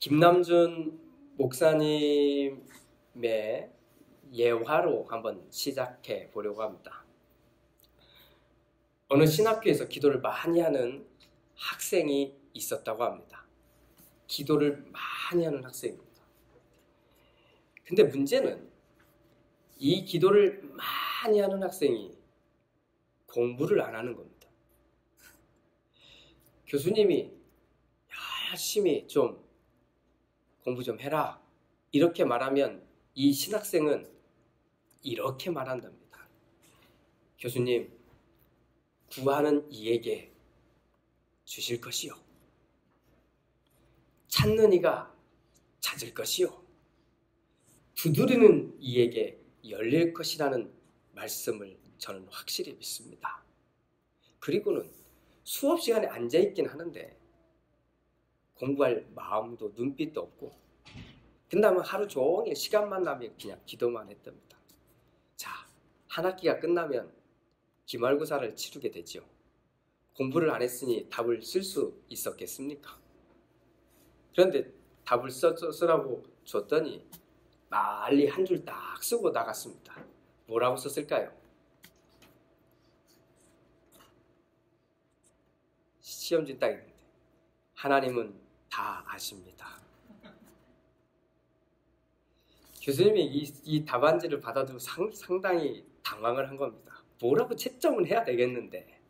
김남준 목사님의 예화로 한번 시작해 보려고 합니다. 어느 신학교에서 기도를 많이 하는 학생이 있었다고 합니다. 기도를 많이 하는 학생입니다. 근데 문제는 이 기도를 많이 하는 학생이 공부를 안 하는 겁니다. 교수님이 열심히 좀 공부 좀 해라 이렇게 말하면 이 신학생은 이렇게 말한답니다. 교수님, 구하는 이에게 주실 것이요, 찾는 이가 찾을 것이요, 두드리는 이에게 열릴 것이라는 말씀을 저는 확실히 믿습니다. 그리고는 수업 시간에 앉아있긴 하는데 공부할 마음도 눈빛도 없고, 끝나면 하루 종일 시간만 나면 그냥 기도만 했답니다. 자, 한 학기가 끝나면 기말고사를 치르게 되죠. 공부를 안 했으니 답을 쓸 수 있었겠습니까? 그런데 답을 쓰라고 줬더니 빨리 한 줄 딱 쓰고 나갔습니다. 뭐라고 썼을까요? 시험지 딱 있는데 하나님은 다 아십니다. 교수님이 이 답안지를 받아두고 상당히 당황을 한 겁니다. 뭐라고 채점은 해야 되겠는데.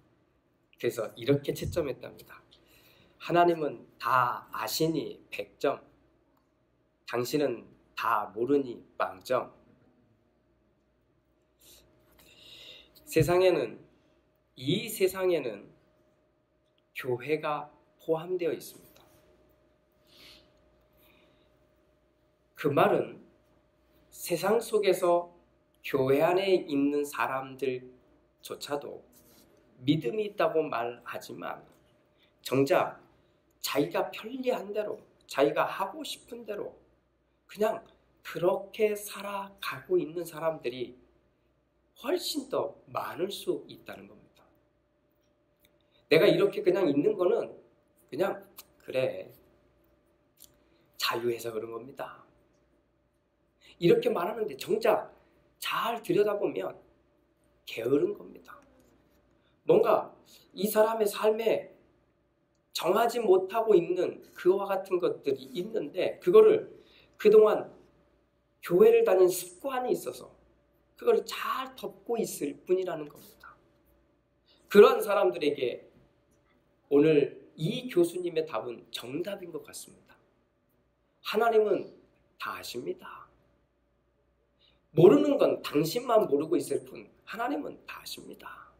그래서 이렇게 채점했답니다. 하나님은 다 아시니 100점, 당신은 다 모르니 빵점. 이 세상에는 교회가 포함되어 있습니다. 그 말은 세상 속에서 교회 안에 있는 사람들조차도 믿음이 있다고 말하지만 정작 자기가 편리한 대로, 자기가 하고 싶은 대로 그냥 그렇게 살아가고 있는 사람들이 훨씬 더 많을 수 있다는 겁니다. 내가 이렇게 그냥 있는 거는 그냥 그래, 자유해서 그런 겁니다. 이렇게 말하는데 정작 잘 들여다보면 게으른 겁니다. 뭔가 이 사람의 삶에 정하지 못하고 있는 그와 같은 것들이 있는데 그거를 그동안 교회를 다닌 습관이 있어서 그걸 잘 덮고 있을 뿐이라는 겁니다. 그런 사람들에게 오늘 이 교수님의 답은 정답인 것 같습니다. 하나님은 다 아십니다. 모르는 건 당신만 모르고 있을 뿐 하나님은 다 아십니다.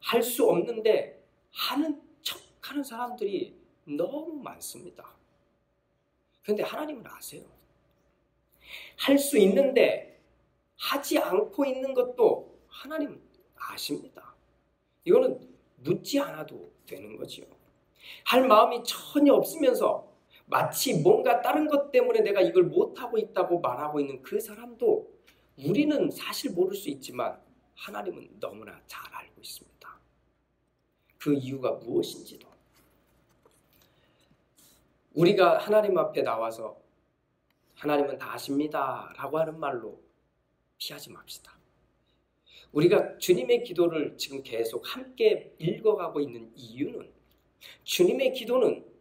할 수 없는데 하는 척하는 사람들이 너무 많습니다. 그런데 하나님은 아세요. 할 수 있는데 하지 않고 있는 것도 하나님은 아십니다. 이거는 묻지 않아도 되는 거지요. 할 마음이 전혀 없으면서 마치 뭔가 다른 것 때문에 내가 이걸 못하고 있다고 말하고 있는 그 사람도 우리는 사실 모를 수 있지만 하나님은 너무나 잘 알고 있습니다. 그 이유가 무엇인지도. 우리가 하나님 앞에 나와서 하나님은 다 아십니다 라고 하는 말로 피하지 맙시다. 우리가 주님의 기도를 지금 계속 함께 읽어가고 있는 이유는 주님의 기도는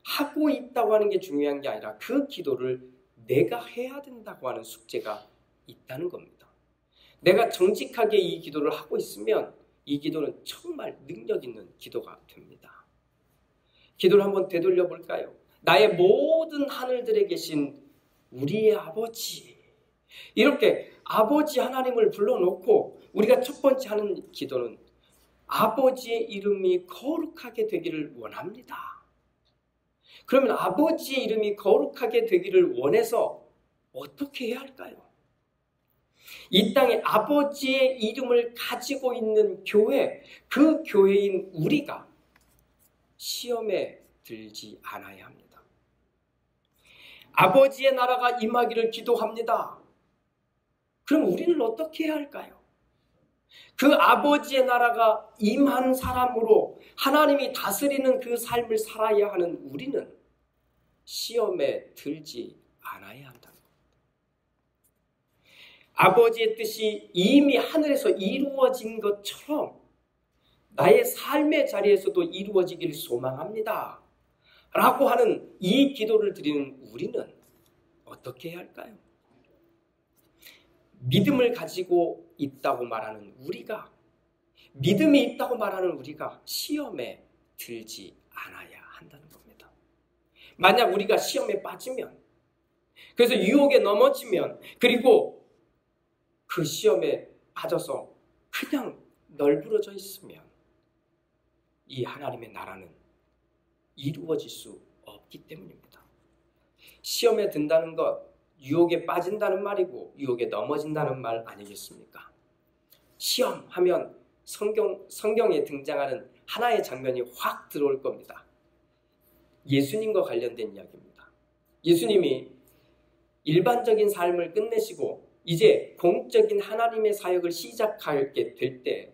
하고 있다고 하는 게 중요한 게 아니라 그 기도를 내가 해야 된다고 하는 숙제가 있다는 겁니다. 내가 정직하게 이 기도를 하고 있으면 이 기도는 정말 능력 있는 기도가 됩니다. 기도를 한번 되돌려 볼까요? 나의 모든 하늘들에 계신 우리의 아버지, 이렇게 아버지 하나님을 불러놓고 우리가 첫 번째 하는 기도는 아버지의 이름이 거룩하게 되기를 원합니다. 그러면 아버지의 이름이 거룩하게 되기를 원해서 어떻게 해야 할까요? 이 땅에 아버지의 이름을 가지고 있는 교회, 그 교회인 우리가 시험에 들지 않아야 합니다. 아버지의 나라가 임하기를 기도합니다. 그럼 우리는 어떻게 해야 할까요? 그 아버지의 나라가 임한 사람으로 하나님이 다스리는 그 삶을 살아야 하는 우리는 시험에 들지 않아야 한다는 겁니다. 아버지의 뜻이 이미 하늘에서 이루어진 것처럼 나의 삶의 자리에서도 이루어지기를 소망합니다. 라고 하는 이 기도를 드리는 우리는 어떻게 해야 할까요? 믿음을 가지고 있다고 말하는 우리가, 믿음이 있다고 말하는 우리가 시험에 들지 않아야 한다는 겁니다. 만약 우리가 시험에 빠지면, 그래서 유혹에 넘어지면, 그리고 그 시험에 빠져서 그냥 널브러져 있으면 이 하나님의 나라는 이루어질 수 없기 때문입니다. 시험에 든다는 것, 유혹에 빠진다는 말이고 유혹에 넘어진다는 말 아니겠습니까? 시험하면 성경에 등장하는 하나의 장면이 확 들어올 겁니다. 예수님과 관련된 이야기입니다. 예수님이 일반적인 삶을 끝내시고 이제 공적인 하나님의 사역을 시작하게 될 때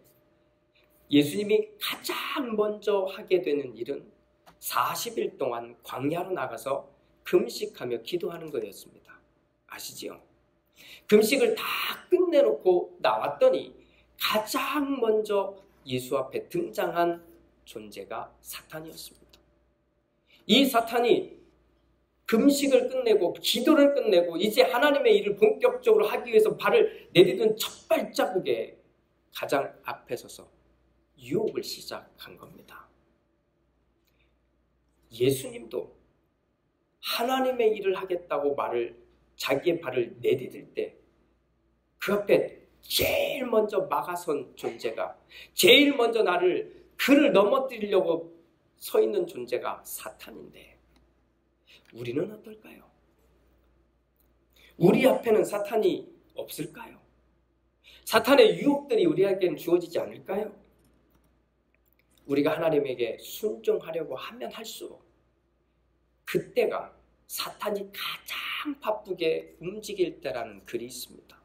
예수님이 가장 먼저 하게 되는 일은 40일 동안 광야로 나가서 금식하며 기도하는 거였습니다. 아시지요? 금식을 다 끝내놓고 나왔더니 가장 먼저 예수 앞에 등장한 존재가 사탄이었습니다. 이 사탄이 금식을 끝내고 기도를 끝내고 이제 하나님의 일을 본격적으로 하기 위해서 발을 내디딘 첫 발자국에 가장 앞에 서서 유혹을 시작한 겁니다. 예수님도 하나님의 일을 하겠다고 자기의 발을 내디딜 때 그 앞에 제일 먼저 막아선 존재가, 제일 먼저 그를 넘어뜨리려고 서 있는 존재가 사탄인데 우리는 어떨까요? 우리 앞에는 사탄이 없을까요? 사탄의 유혹들이 우리에게는 주어지지 않을까요? 우리가 하나님에게 순종하려고 하면 할수록 그때가 사탄이 가장 바쁘게 움직일 때라는 글이 있습니다.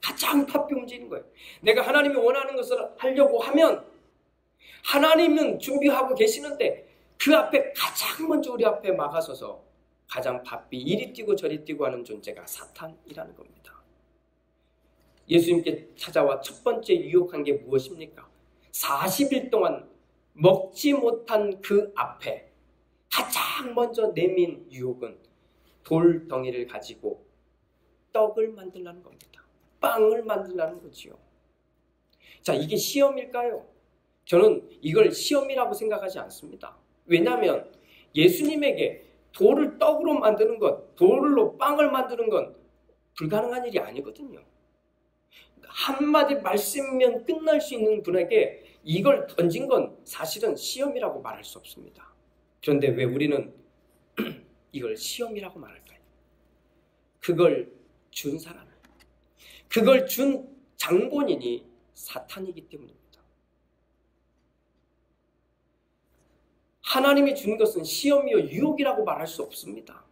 가장 바쁘게 움직이는 거예요. 내가 하나님이 원하는 것을 하려고 하면 하나님은 준비하고 계시는데 그 앞에 가장 먼저 우리 앞에 막아서서 가장 바삐 이리 뛰고 저리 뛰고 하는 존재가 사탄이라는 겁니다. 예수님께 찾아와 첫 번째 유혹한 게 무엇입니까? 40일 동안 먹지 못한 그 앞에 가장 먼저 내민 유혹은 돌덩이를 가지고 떡을 만들라는 겁니다. 빵을 만들라는 거지요. 자, 이게 시험일까요? 저는 이걸 시험이라고 생각하지 않습니다. 왜냐하면 예수님에게 돌을 떡으로 만드는 것, 돌로 빵을 만드는 건 불가능한 일이 아니거든요. 한마디 말씀이면 끝날 수 있는 분에게 이걸 던진 건 사실은 시험이라고 말할 수 없습니다. 그런데 왜 우리는 이걸 시험이라고 말할까요? 그걸 준 사람, 그걸 준 장본인이 사탄이기 때문입니다. 하나님이 준 것은 시험이요 유혹이라고 말할 수 없습니다.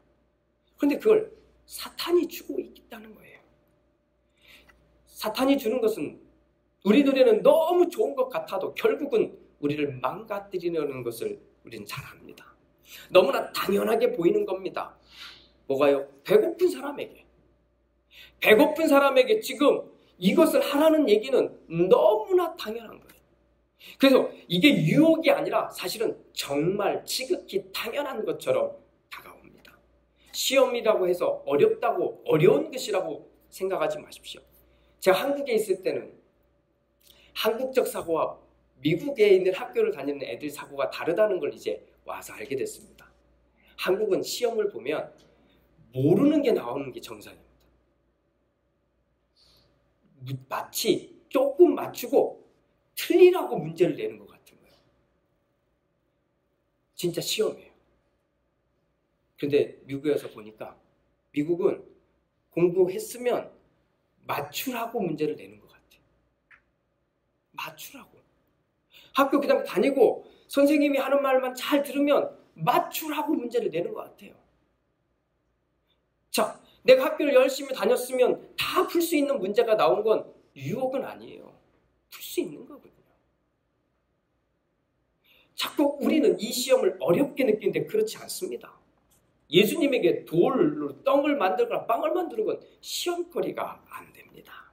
그런데 그걸 사탄이 주고 있다는 거예요. 사탄이 주는 것은 우리 눈에는 너무 좋은 것 같아도 결국은 우리를 망가뜨리려는 것을 우리는 잘 압니다. 너무나 당연하게 보이는 겁니다. 뭐가요? 배고픈 사람에게 지금 이것을 하라는 얘기는 너무나 당연한 거예요. 그래서 이게 유혹이 아니라 사실은 정말 지극히 당연한 것처럼 다가옵니다. 시험이라고 해서 어려운 것이라고 생각하지 마십시오. 제가 한국에 있을 때는 한국적 사고와 미국에 있는 학교를 다니는 애들 사고가 다르다는 걸 이제 와서 알게 됐습니다. 한국은 시험을 보면 모르는 게 나오는 게 정상입니다. 마치 조금 맞추고 틀리라고 문제를 내는 것 같은 거예요. 진짜 시험이에요. 그런데 미국에서 보니까 미국은 공부했으면 맞추라고 문제를 내는 것 같아요. 맞추라고. 학교 그냥 다니고 선생님이 하는 말만 잘 들으면 맞추라고 문제를 내는 것 같아요. 자, 내가 학교를 열심히 다녔으면 다 풀 수 있는 문제가 나온 건 유혹은 아니에요. 풀 수 있는 거거든요. 자꾸 우리는 이 시험을 어렵게 느끼는데 그렇지 않습니다. 예수님에게 돌로 떡을 만들거나 빵을 만드는 건 시험거리가 안 됩니다.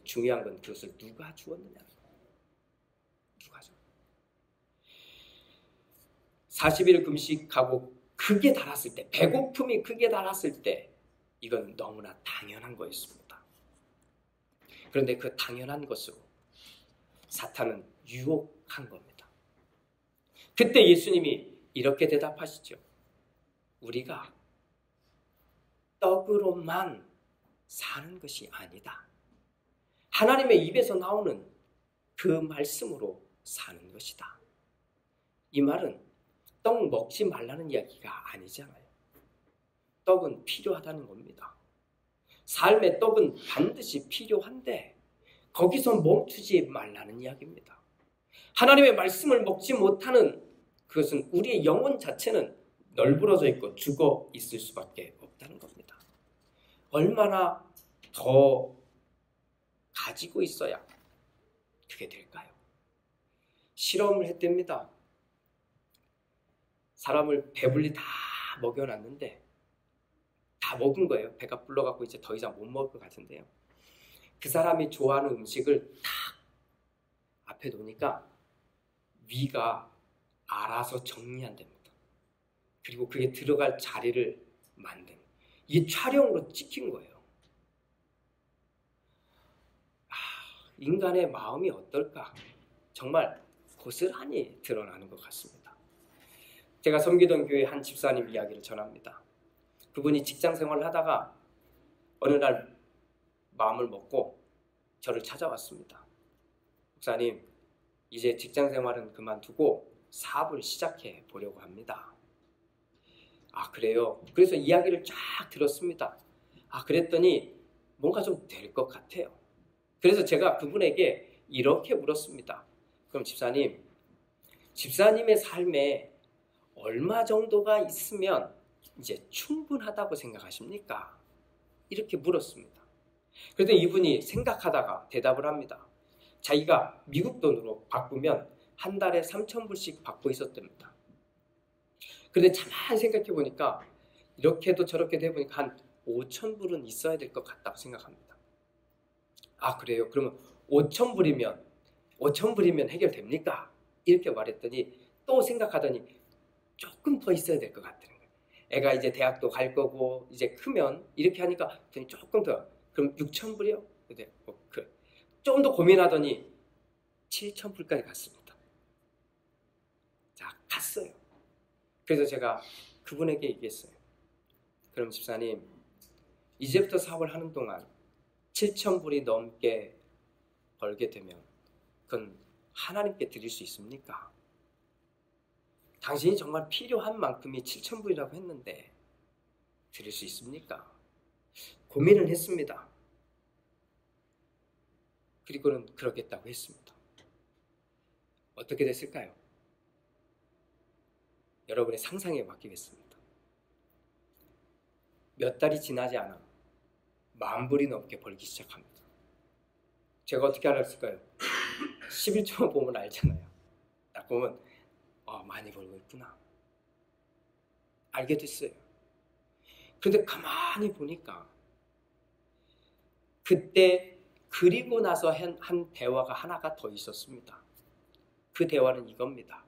중요한 건 그것을 누가 주었느냐. 누가 주 40일 금식하고 극에 달았을 때, 배고픔이 극에 달았을 때 이건 너무나 당연한 거였습니다. 그런데 그 당연한 것으로 사탄은 유혹한 겁니다. 그때 예수님이 이렇게 대답하시죠. 우리가 떡으로만 사는 것이 아니다. 하나님의 입에서 나오는 그 말씀으로 사는 것이다. 이 말은 떡 먹지 말라는 이야기가 아니잖아요. 떡은 필요하다는 겁니다. 삶의 떡은 반드시 필요한데 거기서 멈추지 말라는 이야기입니다. 하나님의 말씀을 먹지 못하는 그것은 우리의 영혼 자체는 널브러져 있고 죽어 있을 수밖에 없다는 겁니다. 얼마나 더 가지고 있어야 그게 될까요? 실험을 했답니다. 사람을 배불리 다 먹여놨는데 다 먹은 거예요. 배가 불러갖고 이제 더 이상 못 먹을 것 같은데요. 그 사람이 좋아하는 음식을 딱 앞에 놓으니까 위가 알아서 정리한답니다. 그리고 그게 들어갈 자리를 만든 이 촬영으로 찍힌 거예요. 인간의 마음이 어떨까? 정말 고스란히 드러나는 것 같습니다. 제가 섬기던 교회 한 집사님 이야기를 전합니다. 그분이 직장 생활을 하다가 어느 날 마음을 먹고 저를 찾아왔습니다. 목사님, 이제 직장 생활은 그만두고 사업을 시작해 보려고 합니다. 아, 그래요? 그래서 이야기를 쫙 들었습니다. 아, 그랬더니 뭔가 좀 될 것 같아요. 그래서 제가 그분에게 이렇게 물었습니다. 그럼 집사님, 집사님의 삶에 얼마 정도가 있으면 이제 충분하다고 생각하십니까? 이렇게 물었습니다. 그런데 이분이 생각하다가 대답을 합니다. 자기가 미국 돈으로 바꾸면 한 달에 3,000불씩 받고 있었답니다. 그런데 가만히 생각해 보니까 이렇게도 저렇게도 해보니까 한 5,000불은 있어야 될 것 같다고 생각합니다. 아, 그래요? 그러면 5,000불이면 해결됩니까? 이렇게 말했더니 또 생각하더니 조금 더 있어야 될 것 같다는 거예요. 애가 이제 대학도 갈 거고 이제 크면 이렇게 하니까 조금 더, 그럼 6,000불이요? 좀 더 고민하더니 7,000불까지 갔습니다. 자, 갔어요. 그래서 제가 그분에게 얘기했어요. 그럼 집사님, 이제부터 사업을 하는 동안 7,000불이 넘게 벌게 되면 그건 하나님께 드릴 수 있습니까? 당신이 정말 필요한 만큼이 7,000불이라고 했는데 드릴 수 있습니까? 고민을 했습니다. 그리고는 그러겠다고 했습니다. 어떻게 됐을까요? 여러분의 상상에 맡기겠습니다. 몇 달이 지나지 않아 10,000불이 넘게 벌기 시작합니다. 제가 어떻게 알았을까요? 11초만 보면 알잖아요. 딱 보면 많이 벌고 있구나. 알게 됐어요. 그런데 가만히 보니까 그때 그리고 나서 한 대화가 하나가 더 있었습니다. 그 대화는 이겁니다.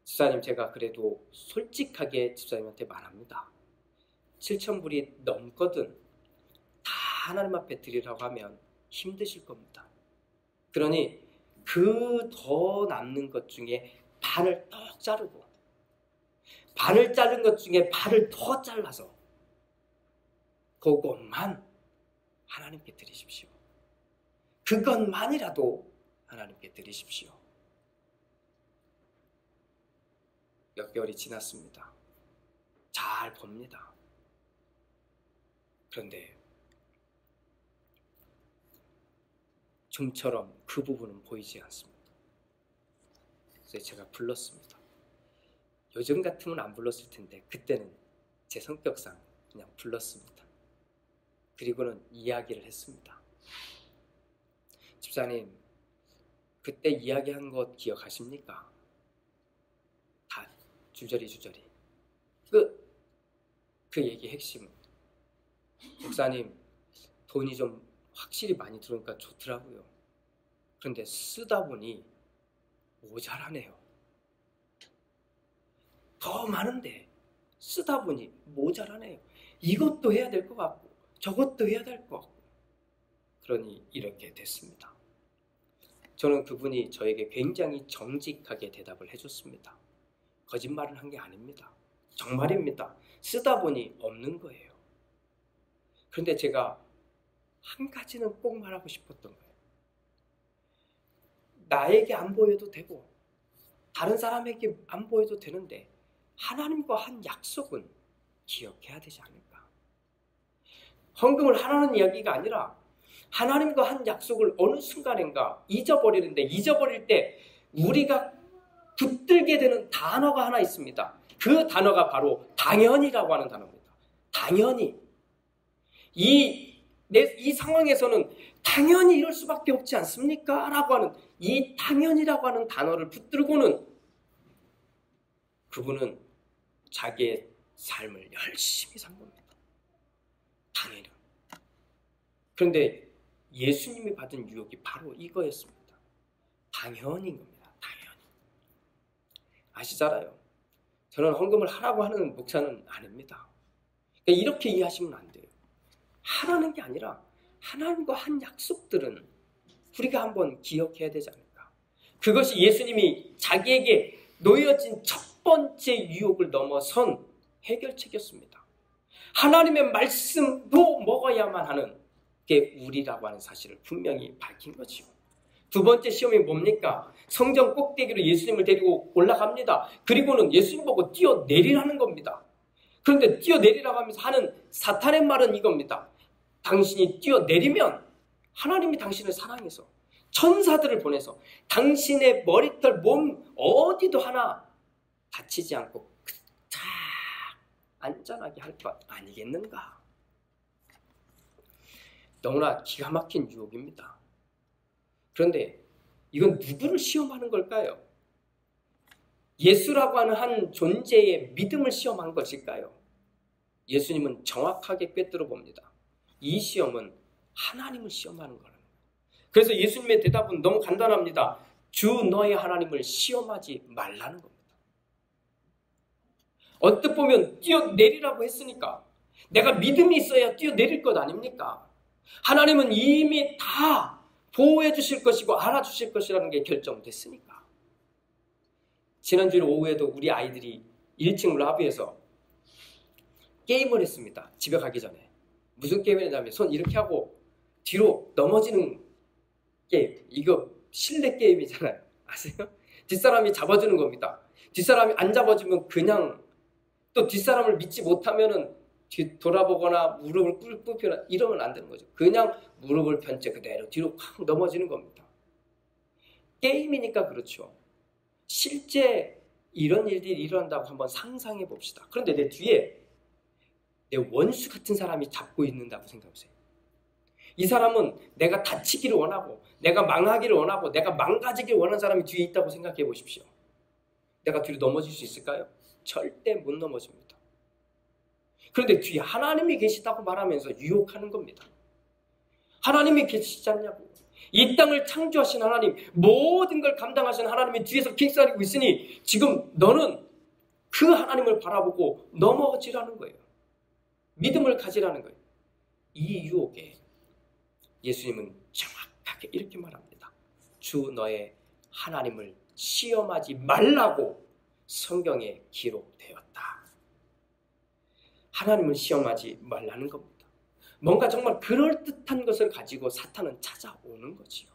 집사님, 제가 그래도 솔직하게 집사님한테 말합니다. 7,000불이 넘거든 다 하나님 앞에 드리라고 하면 힘드실 겁니다. 그러니 그 더 남는 것 중에 반을 떡 자르고 반을 자른 것 중에 반을 더 잘라서 그것만 하나님께 드리십시오. 그것만이라도 하나님께 드리십시오. 몇 개월이 지났습니다. 잘 봅니다. 그런데 좀처럼 그 부분은 보이지 않습니다. 그래서 제가 불렀습니다. 요즘 같으면 안 불렀을 텐데 그때는 제 성격상 그냥 불렀습니다. 그리고는 이야기를 했습니다. 집사님, 그때 이야기한 것 기억하십니까? 줄저리 그 얘기 핵심은, 목사님 돈이 좀 확실히 많이 들어오니까 좋더라고요. 그런데 쓰다 보니 모자라네요. 더 많은데 쓰다 보니 모자라네요. 이것도 해야 될 것 같고 저것도 해야 될 것 같고. 그러니 이렇게 됐습니다. 저는 그분이 저에게 굉장히 정직하게 대답을 해줬습니다. 거짓말을 한 게 아닙니다. 정말입니다. 쓰다 보니 없는 거예요. 그런데 제가 한 가지는 꼭 말하고 싶었던 거예요. 나에게 안 보여도 되고 다른 사람에게 안 보여도 되는데 하나님과 한 약속은 기억해야 되지 않을까. 헌금을 하라는 이야기가 아니라 하나님과 한 약속을 어느 순간인가 잊어버리는데, 잊어버릴 때 우리가 붙들게 되는 단어가 하나 있습니다. 그 단어가 바로 당연이라고 하는 단어입니다. 당연히. 이 상황에서는 당연히 이럴 수밖에 없지 않습니까? 라고 하는 이 당연이라고 하는 단어를 붙들고는 그분은 자기의 삶을 열심히 산 겁니다. 당연히. 그런데 예수님이 받은 유혹이 바로 이거였습니다. 당연인 겁니다. 당연히. 아시잖아요. 저는 헌금을 하라고 하는 목사는 아닙니다. 그러니까 이렇게 이해하시면 안 돼요. 하라는 게 아니라 하나님과 한 약속들은 우리가 한번 기억해야 되지 않을까. 그것이 예수님이 자기에게 놓여진 첫 번째 유혹을 넘어선 해결책이었습니다. 하나님의 말씀도 먹어야만 하는 게 우리라고 하는 사실을 분명히 밝힌 거지요. 두 번째 시험이 뭡니까? 성전 꼭대기로 예수님을 데리고 올라갑니다. 그리고는 예수님 보고 뛰어내리라는 겁니다. 그런데 뛰어내리라고 하면서 하는 사탄의 말은 이겁니다. 당신이 뛰어내리면 하나님이 당신을 사랑해서 천사들을 보내서 당신의 머리털, 몸 어디도 하나 다치지 않고 탁 안전하게 할 것 아니겠는가? 너무나 기가 막힌 유혹입니다. 그런데 이건 누구를 시험하는 걸까요? 예수라고 하는 한 존재의 믿음을 시험한 것일까요? 예수님은 정확하게 꿰뚫어 봅니다. 이 시험은 하나님을 시험하는 거라는 거예요. 그래서 예수님의 대답은 너무 간단합니다. 주 너의 하나님을 시험하지 말라는 겁니다. 언뜻 보면 뛰어내리라고 했으니까 내가 믿음이 있어야 뛰어내릴 것 아닙니까? 하나님은 이미 다 보호해 주실 것이고 알아주실 것이라는 게 결정됐으니까. 지난주 오후에도 우리 아이들이 1층 라비에서 게임을 했습니다. 집에 가기 전에. 무슨 게임을 했냐면 손 이렇게 하고 뒤로 넘어지는 게임. 이거 실내 게임이잖아요. 아세요? 뒷사람이 잡아주는 겁니다. 뒷사람이 안 잡아주면 그냥, 또 뒷사람을 믿지 못하면은 돌아보거나 무릎을 꿇거나 이러면 안 되는 거죠. 그냥 무릎을 편 채 그대로 뒤로 확 넘어지는 겁니다. 게임이니까 그렇죠. 실제 이런 일들이 일어난다고 한번 상상해 봅시다. 그런데 내 뒤에 내 원수 같은 사람이 잡고 있는다고 생각해보세요. 이 사람은 내가 다치기를 원하고 내가 망하기를 원하고 내가 망가지기를 원하는 사람이 뒤에 있다고 생각해 보십시오. 내가 뒤로 넘어질 수 있을까요? 절대 못 넘어집니다. 그런데 뒤에 하나님이 계시다고 말하면서 유혹하는 겁니다. 하나님이 계시지 않냐고. 이 땅을 창조하신 하나님, 모든 걸 감당하신 하나님이 뒤에서 킹싸리고 있으니 지금 너는 그 하나님을 바라보고 넘어지라는 거예요. 믿음을 가지라는 거예요. 이 유혹에 예수님은 정확하게 이렇게 말합니다. 주 너의 하나님을 시험하지 말라고 성경에 기록되었다. 하나님을 시험하지 말라는 겁니다. 뭔가 정말 그럴듯한 것을 가지고 사탄은 찾아오는 거지요.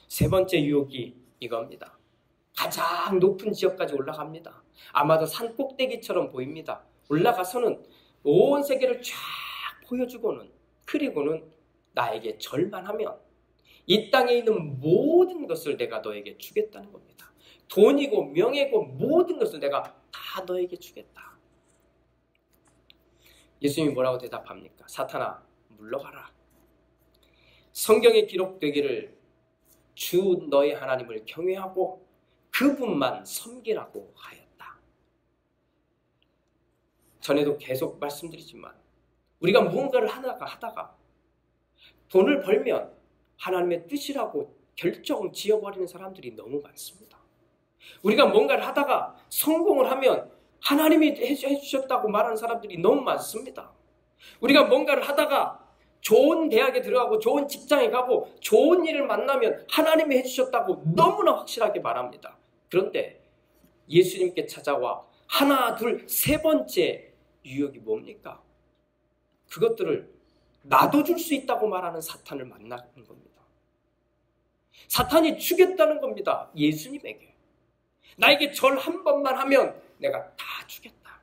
세 번째 유혹이 이겁니다. 가장 높은 지역까지 올라갑니다. 아마도 산 꼭대기처럼 보입니다. 올라가서는 온 세계를 쫙 보여주고는, 그리고는 나에게 절만하면 이 땅에 있는 모든 것을 내가 너에게 주겠다는 겁니다. 돈이고 명예고 모든 것을 내가 다 너에게 주겠다. 예수님이 뭐라고 대답합니까? 사탄아, 물러가라. 성경에 기록되기를 주 너의 하나님을 경외하고 그분만 섬기라고 하였다. 전에도 계속 말씀드리지만 우리가 무언가를 하다가 돈을 벌면 하나님의 뜻이라고 결정 지어버리는 사람들이 너무 많습니다. 우리가 뭔가를 하다가 성공을 하면 하나님이 해주셨다고 말하는 사람들이 너무 많습니다. 우리가 뭔가를 하다가 좋은 대학에 들어가고 좋은 직장에 가고 좋은 일을 만나면 하나님이 해주셨다고 너무나 확실하게 말합니다. 그런데 예수님께 찾아와 하나, 둘, 세 번째 유혹이 뭡니까? 그것들을 나도 줄 수 있다고 말하는 사탄을 만나는 겁니다. 사탄이 주겠다는 겁니다. 예수님에게. 나에게 절 한 번만 하면 내가 다 주겠다.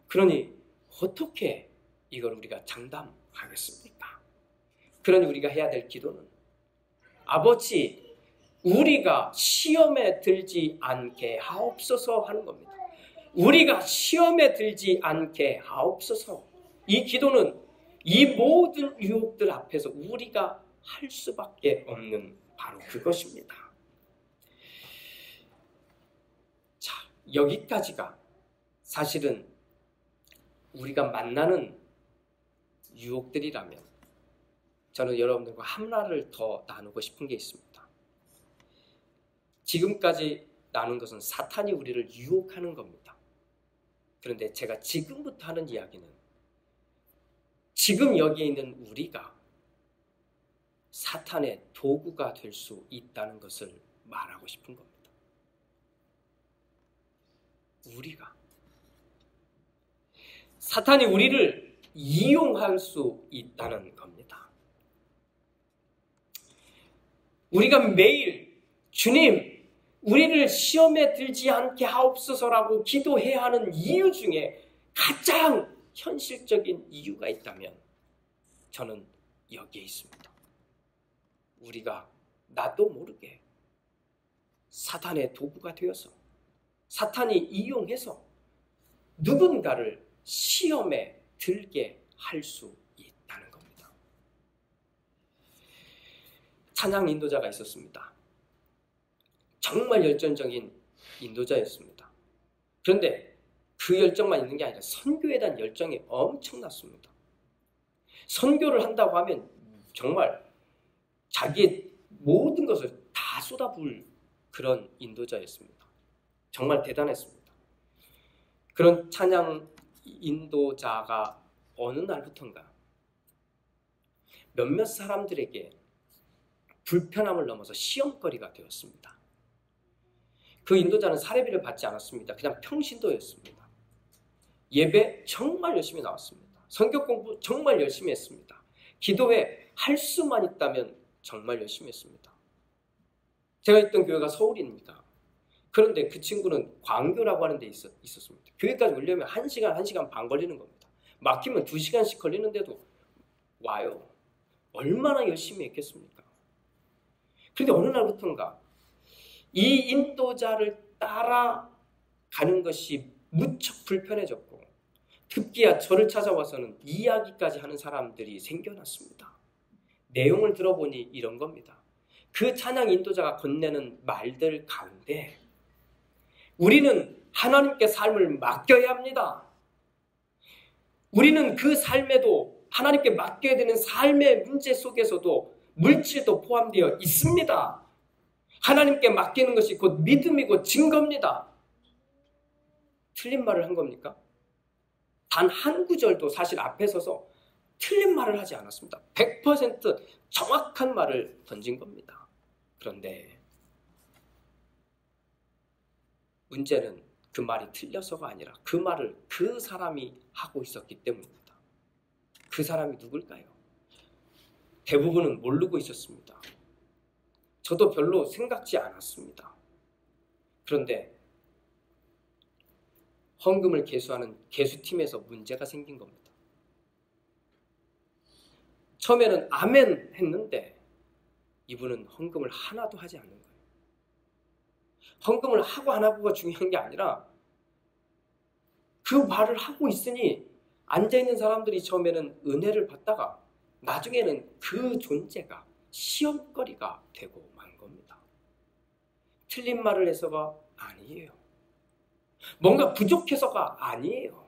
그러니 어떻게 이걸 우리가 장담하겠습니까? 그러니 우리가 해야 될 기도는 아버지, 우리가 시험에 들지 않게 하옵소서 하는 겁니다. 우리가 시험에 들지 않게 하옵소서. 이 기도는 이 모든 유혹들 앞에서 우리가 할 수밖에 없는 바로 그것입니다. 자, 여기까지가 사실은 우리가 만나는 유혹들이라면 저는 여러분들과 하나를 더 나누고 싶은 게 있습니다. 지금까지 나눈 것은 사탄이 우리를 유혹하는 겁니다. 그런데 제가 지금부터 하는 이야기는 지금 여기에 있는 우리가 사탄의 도구가 될 수 있다는 것을 말하고 싶은 겁니다. 우리가 사탄이 우리를 이용할 수 있다는 겁니다. 우리가 매일 주님, 우리를 시험에 들지 않게 하옵소서라고 기도해야 하는 이유 중에 가장 현실적인 이유가 있다면 저는 여기에 있습니다. 우리가 나도 모르게 사탄의 도구가 되어서 사탄이 이용해서 누군가를 시험에 들게 할 수 있다는 겁니다. 찬양 인도자가 있었습니다. 정말 열정적인 인도자였습니다. 그런데 그 열정만 있는 게 아니라 선교에 대한 열정이 엄청났습니다. 선교를 한다고 하면 정말 자기의 모든 것을 다 쏟아부을 그런 인도자였습니다. 정말 대단했습니다. 그런 찬양 인도자가 어느 날부턴가 몇몇 사람들에게 불편함을 넘어서 시험거리가 되었습니다. 그 인도자는 사례비를 받지 않았습니다. 그냥 평신도였습니다. 예배 정말 열심히 나왔습니다. 성경 공부 정말 열심히 했습니다. 기도회 할 수만 있다면 정말 열심히 했습니다. 제가 있던 교회가 서울입니다. 그런데 그 친구는 광교라고 하는 데 있었습니다. 교회까지 오려면 1시간, 1시간 반 걸리는 겁니다. 막히면 2시간씩 걸리는데도 와요. 얼마나 열심히 했겠습니까? 그런데 어느 날부터인가 이 인도자를 따라가는 것이 무척 불편해졌고 급기야 저를 찾아와서는 이야기까지 하는 사람들이 생겨났습니다. 내용을 들어보니 이런 겁니다. 그 찬양 인도자가 건네는 말들 가운데 우리는 하나님께 삶을 맡겨야 합니다. 우리는 그 삶에도 하나님께 맡겨야 되는 삶의 문제 속에서도 물질도 포함되어 있습니다. 하나님께 맡기는 것이 곧 믿음이고 증거입니다. 틀린 말을 한 겁니까? 단 한 구절도 사실 앞에 서서 틀린 말을 하지 않았습니다. 100% 정확한 말을 던진 겁니다. 그런데 문제는 그 말이 틀려서가 아니라 그 말을 그 사람이 하고 있었기 때문입니다. 그 사람이 누굴까요? 대부분은 모르고 있었습니다. 저도 별로 생각지 않았습니다. 그런데 헌금을 계수하는 계수팀에서 문제가 생긴 겁니다. 처음에는 아멘 했는데 이분은 헌금을 하나도 하지 않는 거예요. 헌금을 하고 안 하고가 중요한 게 아니라 그 말을 하고 있으니 앉아있는 사람들이 처음에는 은혜를 받다가 나중에는 그 존재가 시험거리가 되고 만 겁니다. 틀린 말을 해서가 아니에요. 뭔가 부족해서가 아니에요.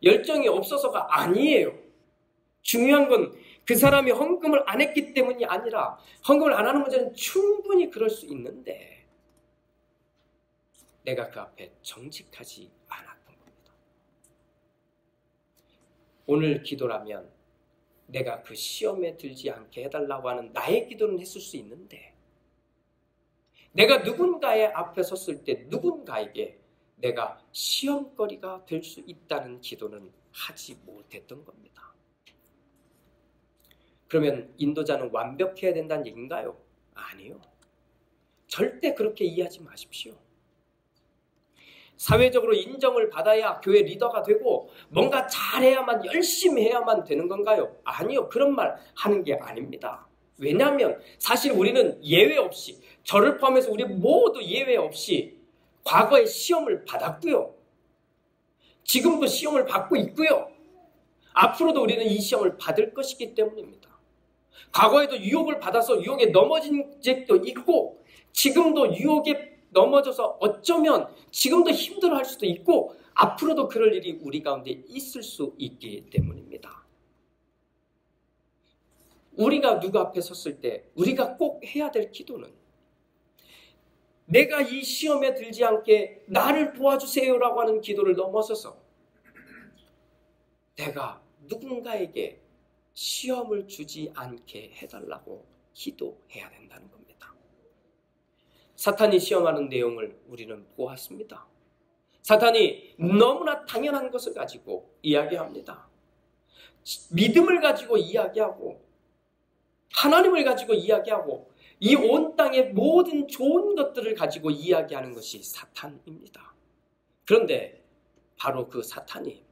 열정이 없어서가 아니에요. 중요한 건 그 사람이 헌금을 안 했기 때문이 아니라 헌금을 안 하는 문제는 충분히 그럴 수 있는데 내가 그 앞에 정직하지 않았던 겁니다. 오늘 기도라면 내가 그 시험에 들지 않게 해달라고 하는 나의 기도는 했을 수 있는데 내가 누군가의 앞에 섰을 때 누군가에게 내가 시험거리가 될 수 있다는 기도는 하지 못했던 겁니다. 그러면 인도자는 완벽해야 된다는 얘기인가요? 아니요. 절대 그렇게 이해하지 마십시오. 사회적으로 인정을 받아야 교회 리더가 되고 뭔가 잘해야만 열심히 해야만 되는 건가요? 아니요. 그런 말 하는 게 아닙니다. 왜냐하면 사실 우리는 예외 없이 저를 포함해서 우리 모두 예외 없이 과거에 시험을 받았고요. 지금도 시험을 받고 있고요. 앞으로도 우리는 이 시험을 받을 것이기 때문입니다. 과거에도 유혹을 받아서 유혹에 넘어진 적도 있고 지금도 유혹에 넘어져서 어쩌면 지금도 힘들어할 수도 있고 앞으로도 그럴 일이 우리 가운데 있을 수 있기 때문입니다. 우리가 누구 앞에 섰을 때 우리가 꼭 해야 될 기도는 내가 이 시험에 들지 않게 나를 도와주세요라고 하는 기도를 넘어서서 내가 누군가에게 시험을 주지 않게 해달라고 기도해야 된다는 겁니다. 사탄이 시험하는 내용을 우리는 보았습니다. 사탄이 너무나 당연한 것을 가지고 이야기합니다. 믿음을 가지고 이야기하고 하나님을 가지고 이야기하고 이 온 땅의 모든 좋은 것들을 가지고 이야기하는 것이 사탄입니다. 그런데 바로 그 사탄이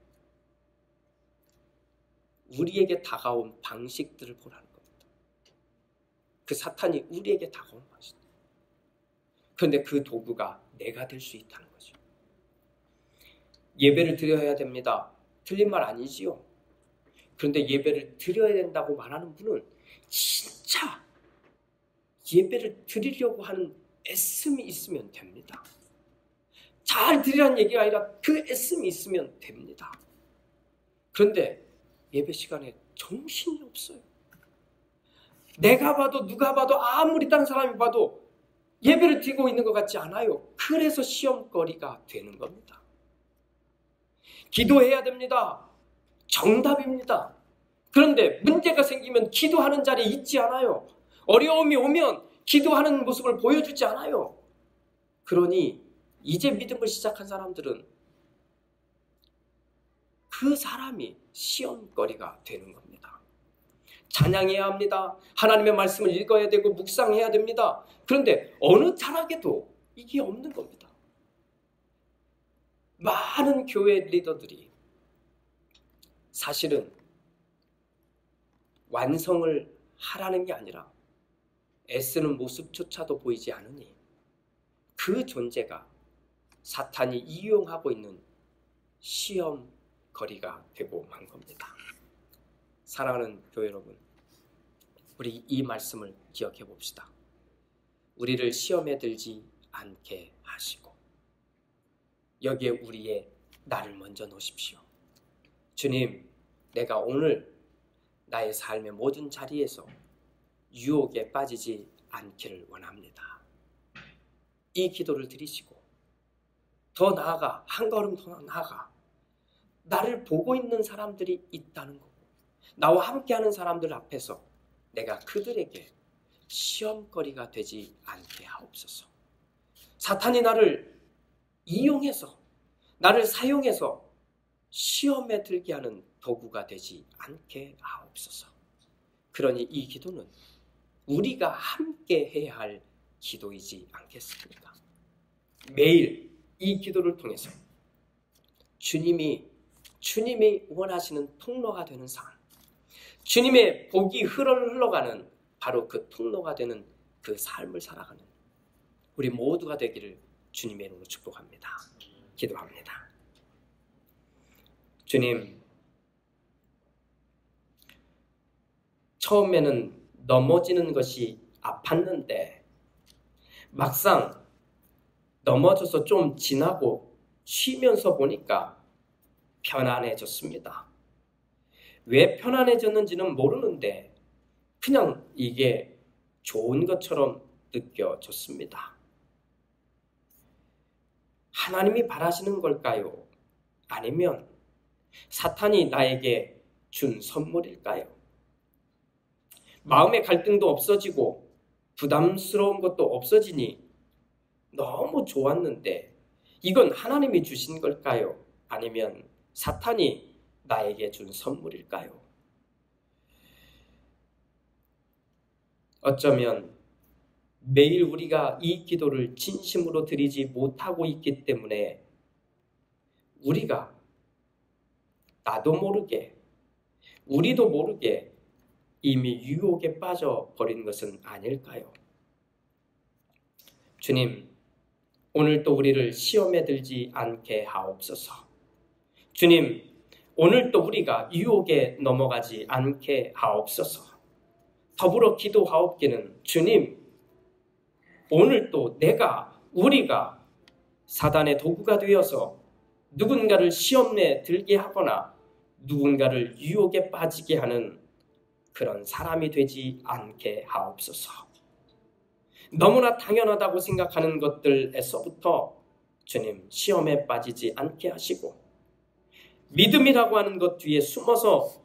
우리에게 다가온 방식들을 보라는 겁니다. 그 사탄이 우리에게 다가온 방식. 그런데 그 도구가 내가 될 수 있다는 거죠. 예배를 드려야 됩니다. 틀린 말 아니지요. 그런데 예배를 드려야 된다고 말하는 분은 진짜 예배를 드리려고 하는 애씀이 있으면 됩니다. 잘 드리라는 얘기가 아니라 그 애씀이 있으면 됩니다. 그런데 예배 시간에 정신이 없어요. 내가 봐도 누가 봐도 아무리 다른 사람이 봐도 예배를 드리고 있는 것 같지 않아요. 그래서 시험거리가 되는 겁니다. 기도해야 됩니다. 정답입니다. 그런데 문제가 생기면 기도하는 자리에 있지 않아요. 어려움이 오면 기도하는 모습을 보여주지 않아요. 그러니 이제 믿음을 시작한 사람들은 그 사람이 시험거리가 되는 겁니다. 찬양해야 합니다. 하나님의 말씀을 읽어야 되고 묵상해야 됩니다. 그런데 어느 자락에도 이게 없는 겁니다. 많은 교회 리더들이 사실은 완성을 하라는 게 아니라 애쓰는 모습조차도 보이지 않으니 그 존재가 사탄이 이용하고 있는 시험거리가 되고 만 겁니다. 사랑하는 교회 여러분, 우리 이 말씀을 기억해 봅시다. 우리를 시험에 들지 않게 하시고 여기에 우리의 나를 먼저 놓으십시오. 주님, 내가 오늘 나의 삶의 모든 자리에서 유혹에 빠지지 않기를 원합니다. 이 기도를 드리시고 더 나아가 한 걸음 더 나아가 나를 보고 있는 사람들이 있다는 거고 나와 함께하는 사람들 앞에서 내가 그들에게 시험거리가 되지 않게 하옵소서. 사탄이 나를 이용해서 나를 사용해서 시험에 들게 하는 도구가 되지 않게 하옵소서. 그러니 이 기도는 우리가 함께 해야 할 기도이지 않겠습니까? 매일 이 기도를 통해서 주님이 원하시는 통로가 되는 삶, 주님의 복이 흘러가는 바로 그 통로가 되는 그 삶을 살아가는 우리 모두가 되기를 주님의 이름으로 축복합니다. 기도합니다. 주님, 처음에는 넘어지는 것이 아팠는데 막상 넘어져서 좀 지나고 쉬면서 보니까 편안해졌습니다. 왜 편안해졌는지는 모르는데 그냥 이게 좋은 것처럼 느껴졌습니다. 하나님이 바라시는 걸까요? 아니면 사탄이 나에게 준 선물일까요? 마음의 갈등도 없어지고 부담스러운 것도 없어지니 너무 좋았는데 이건 하나님이 주신 걸까요? 아니면 사탄이 나에게 준 선물일까요? 어쩌면 매일 우리가 이 기도를 진심으로 드리지 못하고 있기 때문에 우리가 나도 모르게 우리도 모르게 이미 유혹에 빠져버린 것은 아닐까요? 주님, 오늘도 우리를 시험에 들지 않게 하옵소서. 주님, 오늘도 우리가 유혹에 넘어가지 않게 하옵소서. 더불어 기도하옵기는 주님, 오늘도 우리가 사단의 도구가 되어서 누군가를 시험에 들게 하거나 누군가를 유혹에 빠지게 하는 그런 사람이 되지 않게 하옵소서. 너무나 당연하다고 생각하는 것들에서부터 주님 시험에 빠지지 않게 하시고 믿음이라고 하는 것 뒤에 숨어서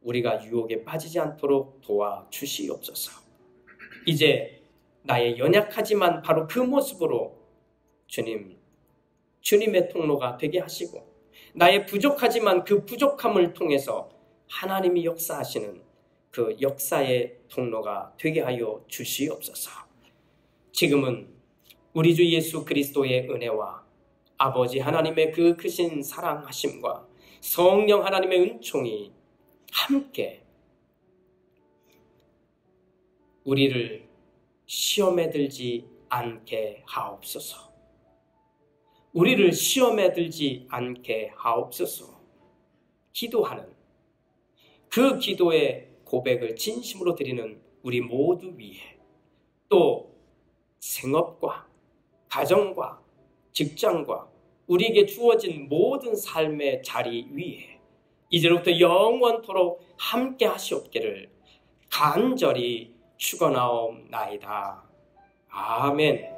우리가 유혹에 빠지지 않도록 도와주시옵소서. 이제 나의 연약하지만 바로 그 모습으로 주님의 통로가 되게 하시고 나의 부족하지만 그 부족함을 통해서 하나님이 역사하시는 그 역사의 통로가 되게 하여 주시옵소서. 지금은 우리 주 예수 그리스도의 은혜와 아버지 하나님의 그 크신 사랑하심과 성령 하나님의 은총이 함께 우리를 시험에 들지 않게 하옵소서. 우리를 시험에 들지 않게 하옵소서. 기도하는 그 기도의 고백을 진심으로 드리는 우리 모두 위에 또 생업과 가정과 직장과 우리에게 주어진 모든 삶의 자리 위에 이제로부터 영원토록 함께 하시옵기를 간절히 축원하옵나이다. 아멘.